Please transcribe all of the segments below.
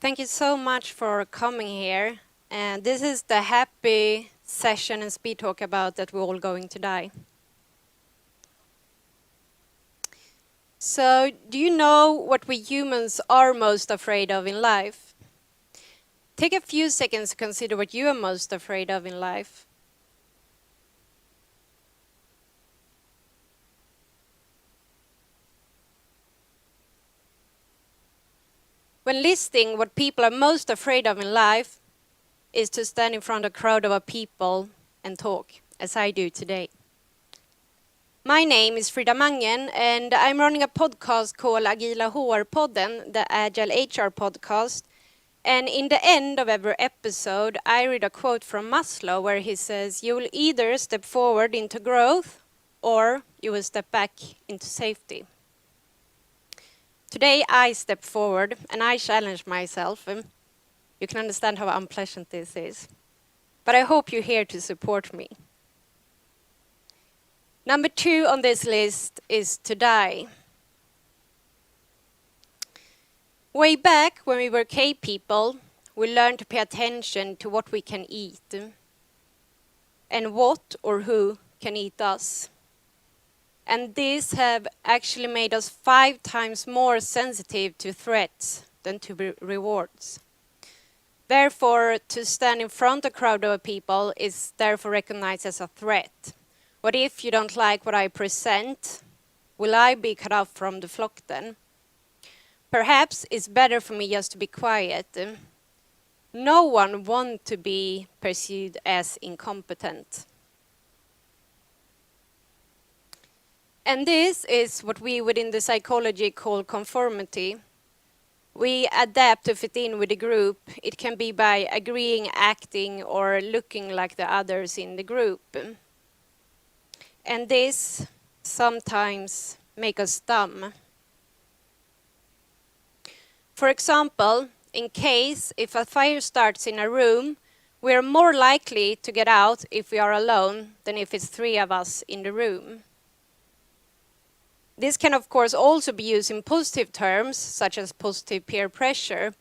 Thank you so much for coming here. And this is the happy session and speed talk about that we're all going to die. So, do you know what we humans are most afraid of in life? Take a few seconds to consider what you are most afraid of in life. When listing what people are most afraid of in life is to stand in front of a crowd of people and talk, as I do today. My name is Frida Mangen, and I'm running a podcast called Agile HR-podden, the Agile HR podcast. And in the end of every episode, I read a quote from Maslow where he says, "You will either step forward into growth or you will step back into safety." Today I step forward and I challenge myself. You can understand how unpleasant this is. But I hope you're here to support me. Number 2 on this list is to die. Way back when we were cave people, we learned to pay attention to what we can eat and what or who can eat us. And this have actually made us 5 times more sensitive to threats than to rewards. Therefore, to stand in front of a crowd of people is therefore recognized as a threat. What if you don't like what I present? Will I be cut off from the flock then? Perhaps it's better for me just to be quiet. No one wants to be perceived as incompetent. And this is what we within the psychology call conformity. We adapt to fit in with the group. It can be by agreeing, acting, or looking like the others in the group. And this sometimes makes us dumb. For example, in case if a fire starts in a room, we are more likely to get out if we are alone than if it's 3 of us in the room. This can of course also be used in positive terms, such as positive peer pressure.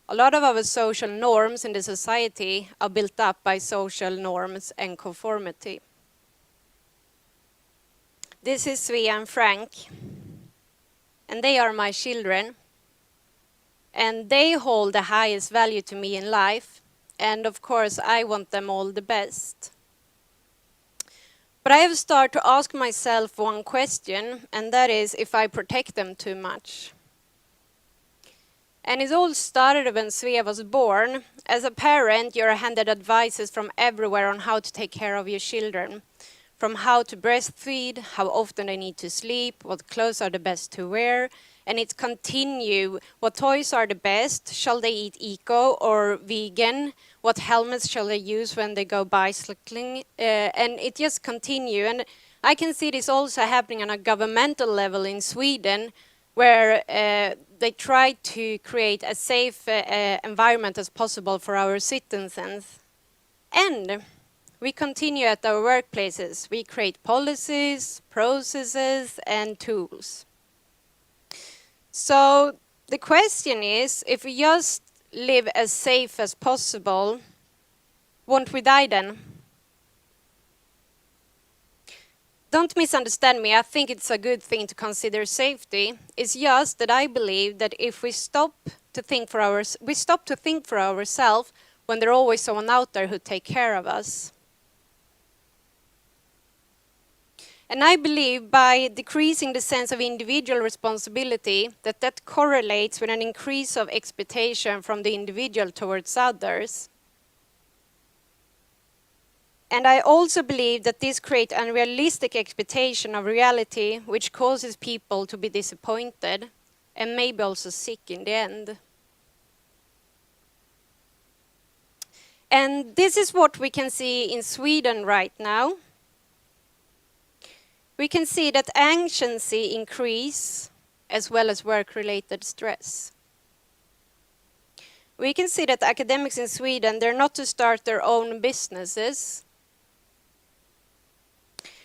A lot of our social norms in the society are built up by social norms and conformity. This is Svea and Frank, and they are my children. And they hold the highest value to me in life, and of course I want them all the best. But I have started to ask myself one question, and that is if I protect them too much. And it all started when Svea was born. As a parent, you're handed advices from everywhere on how to take care of your children. From how to breastfeed, how often they need to sleep, what clothes are the best to wear, and it continue. What toys are the best? Shall they eat eco or vegan? What helmets shall they use when they go bicycling? And it just continue. And I can see this also happening on a governmental level in Sweden, where they try to create a safe environment as possible for our citizens. And we continue at our workplaces. We create policies, processes, and tools. So the question is, if we just live as safe as possible, won't we die then? Don't misunderstand me, I think it's a good thing to consider safety. It's just that I believe that if we stop to think for ourselves when there's always someone out there who take care of us. And I believe by decreasing the sense of individual responsibility, that correlates with an increase of expectation from the individual towards others. And I also believe that this creates unrealistic expectation of reality, which causes people to be disappointed and maybe also sick in the end. And this is what we can see in Sweden right now. We can see that anxiety increase as well as work-related stress. We can see that academics in Sweden, they're not to start their own businesses.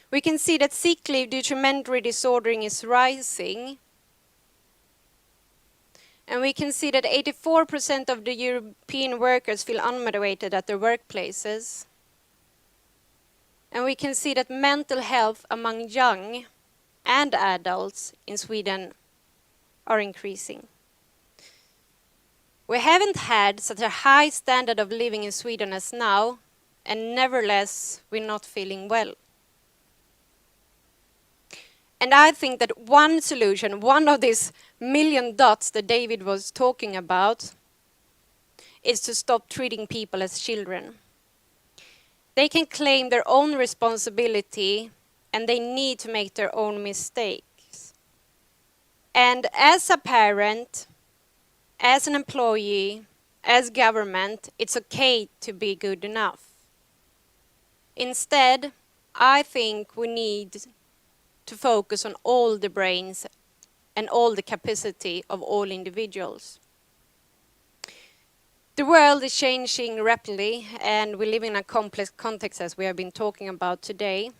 We can see that sick leave due to memory disordering is rising. And we can see that 84% of the European workers feel unmotivated at their workplaces. And we can see that mental health among young and adults in Sweden are increasing. We haven't had such a high standard of living in Sweden as now, and nevertheless, we're not feeling well. And I think that one solution, one of these million dots that David was talking about, is to stop treating people as children. They can claim their own responsibility, and they need to make their own mistakes. And as a parent, as an employee, as government, it's okay to be good enough. Instead, I think we need to focus on all the brains and all the capacity of all individuals. The world is changing rapidly, and we live in a complex context, as we have been talking about today.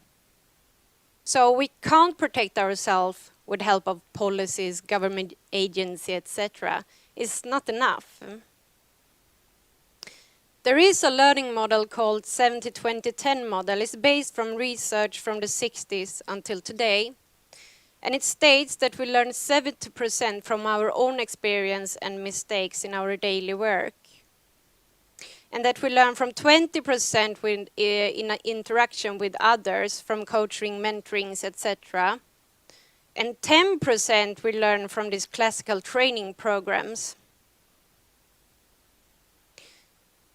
So we can't protect ourselves with help of policies, government agency, etc. It's not enough. There is a learning model called 70-20-10 model. It's based from research from the 60s until today. And it states that we learn 70% from our own experience and mistakes in our daily work. And that we learn from 20% in interaction with others, from coaching, mentorings, etc. And 10% we learn from these classical training programs.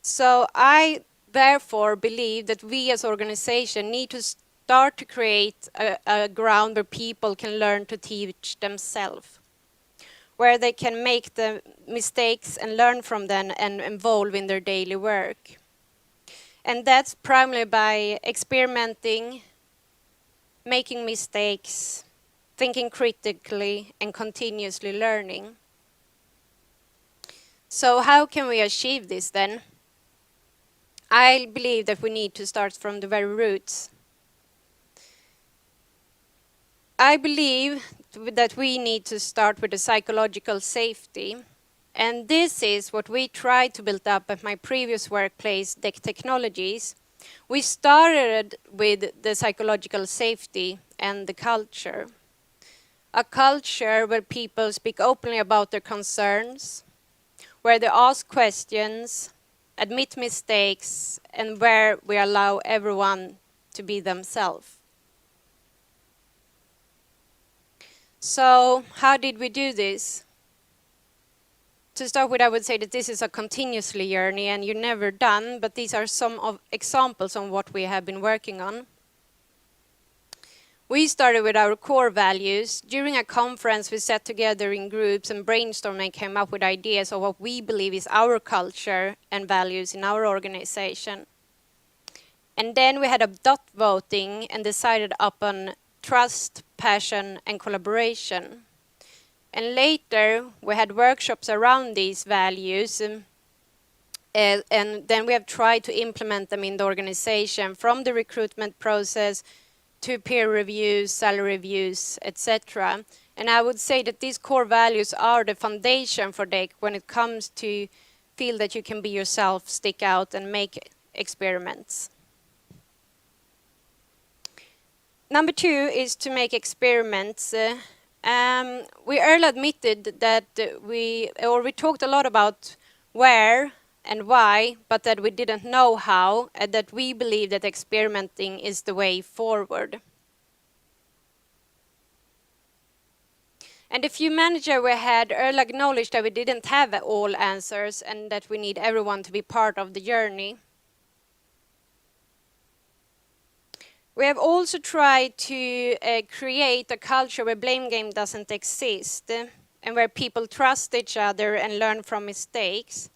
So I therefore believe that we as organization need to start to create a ground where people can learn to teach themselves, where they can make the mistakes and learn from them and evolve in their daily work. And that's primarily by experimenting, making mistakes, thinking critically, and continuously learning. So how can we achieve this then? I believe that we need to start from the very roots. I believe that we need to start with the psychological safety. And this is what we tried to build up at my previous workplace, DEC Technologies. We started with the psychological safety and the culture. A culture where people speak openly about their concerns, where they ask questions, admit mistakes, and where we allow everyone to be themselves. So how did we do this? To start with, I would say that this is a continuously journey and you're never done, but these are some of examples on what we have been working on. We started with our core values. During a conference, we sat together in groups and brainstormed and came up with ideas of what we believe is our culture and values in our organization. And then we had a dot voting and decided upon trust, passion, and collaboration. And later, we had workshops around these values, and then we have tried to implement them in the organization, from the recruitment process to peer reviews, salary reviews, etc. And I would say that these core values are the foundation for DEC when it comes to feel that you can be yourself, stick out, and make experiments. Number 2 is to make experiments. We early admitted that we talked a lot about where and why, but that we didn't know how, and that we believe that experimenting is the way forward. And the few managers we had early acknowledged that we didn't have all answers and that we need everyone to be part of the journey. We have also tried to create a culture where blame game doesn't exist and where people trust each other and learn from mistakes.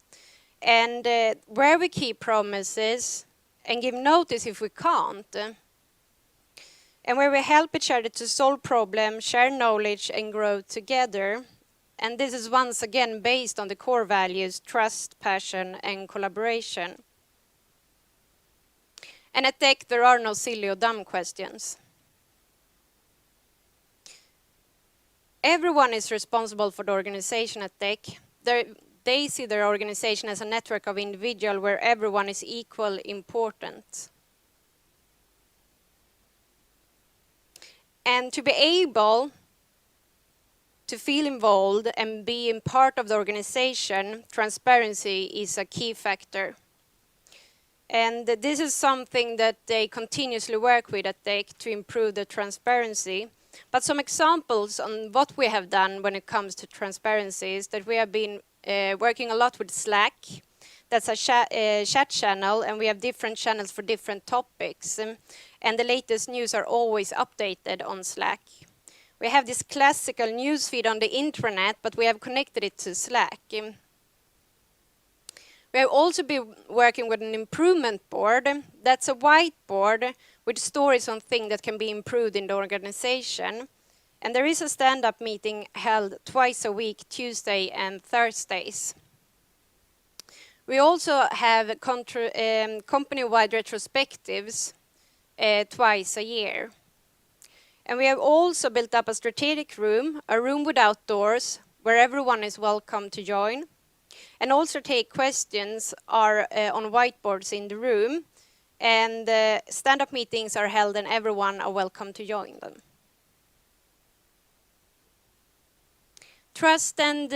And where we keep promises and give notice if we can't. And where we help each other to solve problems, share knowledge, and grow together. And this is once again based on the core values, trust, passion, and collaboration. And at DEC, there are no silly or dumb questions. Everyone is responsible for the organization at DEC. they see their organization as a network of individuals where everyone is equal important. And to be able to feel involved and be a part of the organization, transparency is a key factor. And this is something that they continuously work with at DEC to improve the transparency. But some examples on what we have done when it comes to transparency is that we have been working a lot with Slack. That's a chat channel, and we have different channels for different topics. And the latest news are always updated on Slack. We have this classical news feed on the intranet, but we have connected it to Slack. We have also been working with an improvement board. That's a whiteboard with stories on things that can be improved in the organization. And there is a stand-up meeting held twice a week, Tuesday and Thursdays. We also have company-wide retrospectives twice a year. And we have also built up a strategic room, a room with outdoors, where everyone is welcome to join. And also take questions are on whiteboards in the room. And stand-up meetings are held and everyone are welcome to join them. Trust and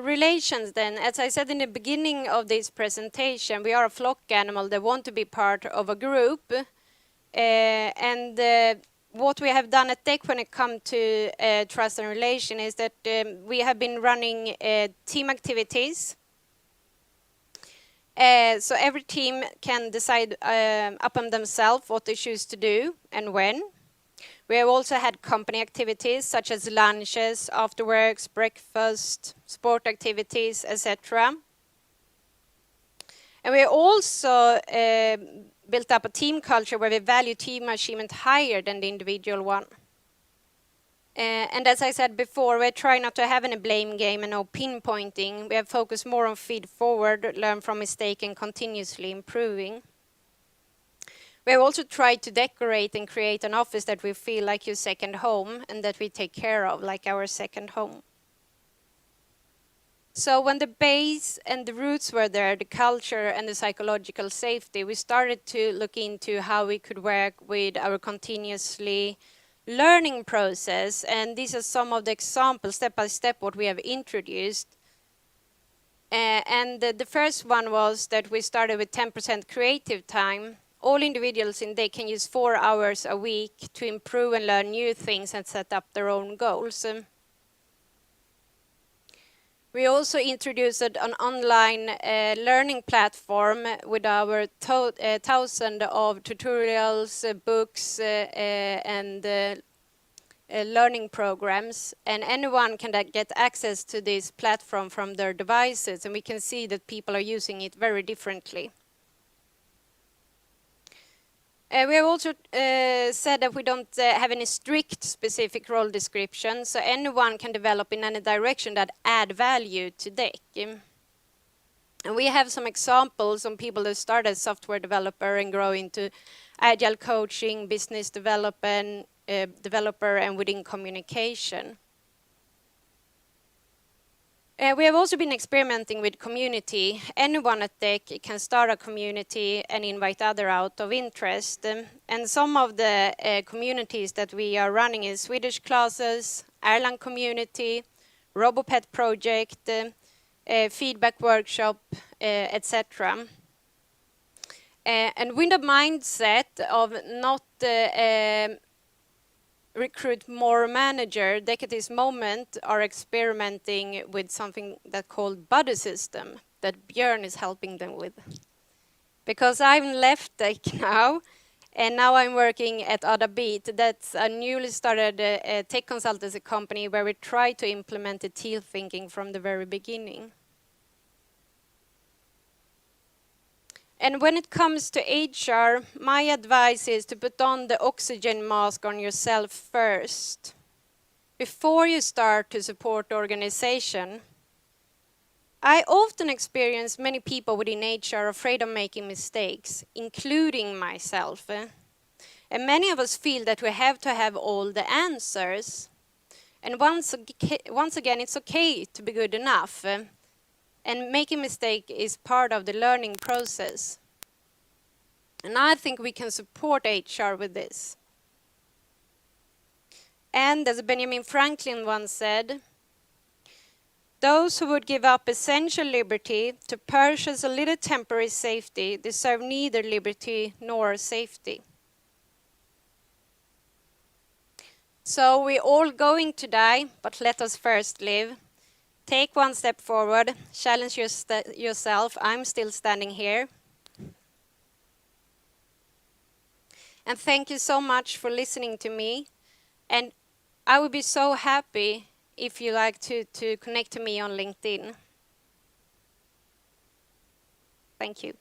relations then. As I said in the beginning of this presentation, we are a flock animal that want to be part of a group. What we have done at DEC when it comes to trust and relation is that we have been running team activities. So every team can decide upon themselves what they choose to do and when. We have also had company activities such as lunches, afterworks, breakfast, sport activities, etc. And we also built up a team culture where we value team achievement higher than the individual one. And as I said before, we try not to have any blame game and no pinpointing. We have focused more on feed forward, learn from mistake, and continuously improving. We have also tried to decorate and create an office that we feel like your second home and that we take care of like our second home. So when the base and the roots were there, the culture and the psychological safety, we started to look into how we could work with our continuously learning process. And these are some of the examples, step by step, what we have introduced. The first one was that we started with 10% creative time. All individuals in DEC can use 4 hours a week to improve and learn new things and set up their own goals. We also introduced an online learning platform with our 1,000 of tutorials, books, and learning programs. And anyone can get access to this platform from their devices, and we can see that people are using it very differently. We have also said that we don't have any strict specific role description, so anyone can develop in any direction that add value to DEC. And we have some examples on people that start as software developer and grow into agile coaching, business development, developer, and within communication. We have also been experimenting with community. Anyone at DEC can start a community and invite others out of interest. And some of the communities that we are running is Swedish classes, Ireland community, RoboPet project, feedback workshop, etc. And with a mindset of not recruit more manager, DEC at this moment are experimenting with something that's called buddy system that Björn is helping them with. Because I've left DEC now, and now I'm working at Adabit. That's a newly started tech consultancy company where we try to implement the teal thinking from the very beginning. And when it comes to HR, my advice is to put on the oxygen mask on yourself first, before you start to support the organization. I often experience many people within HR afraid of making mistakes, including myself. And many of us feel that we have to have all the answers. And once again, it's okay to be good enough. And making mistake is part of the learning process. And I think we can support HR with this. And as Benjamin Franklin once said, those who would give up essential liberty to purchase a little temporary safety deserve neither liberty nor safety. So we're all going to die, but let us first live. Take one step forward, challenge yourself. I'm still standing here. And thank you so much for listening to me. And I would be so happy if you like to connect to me on LinkedIn. Thank you.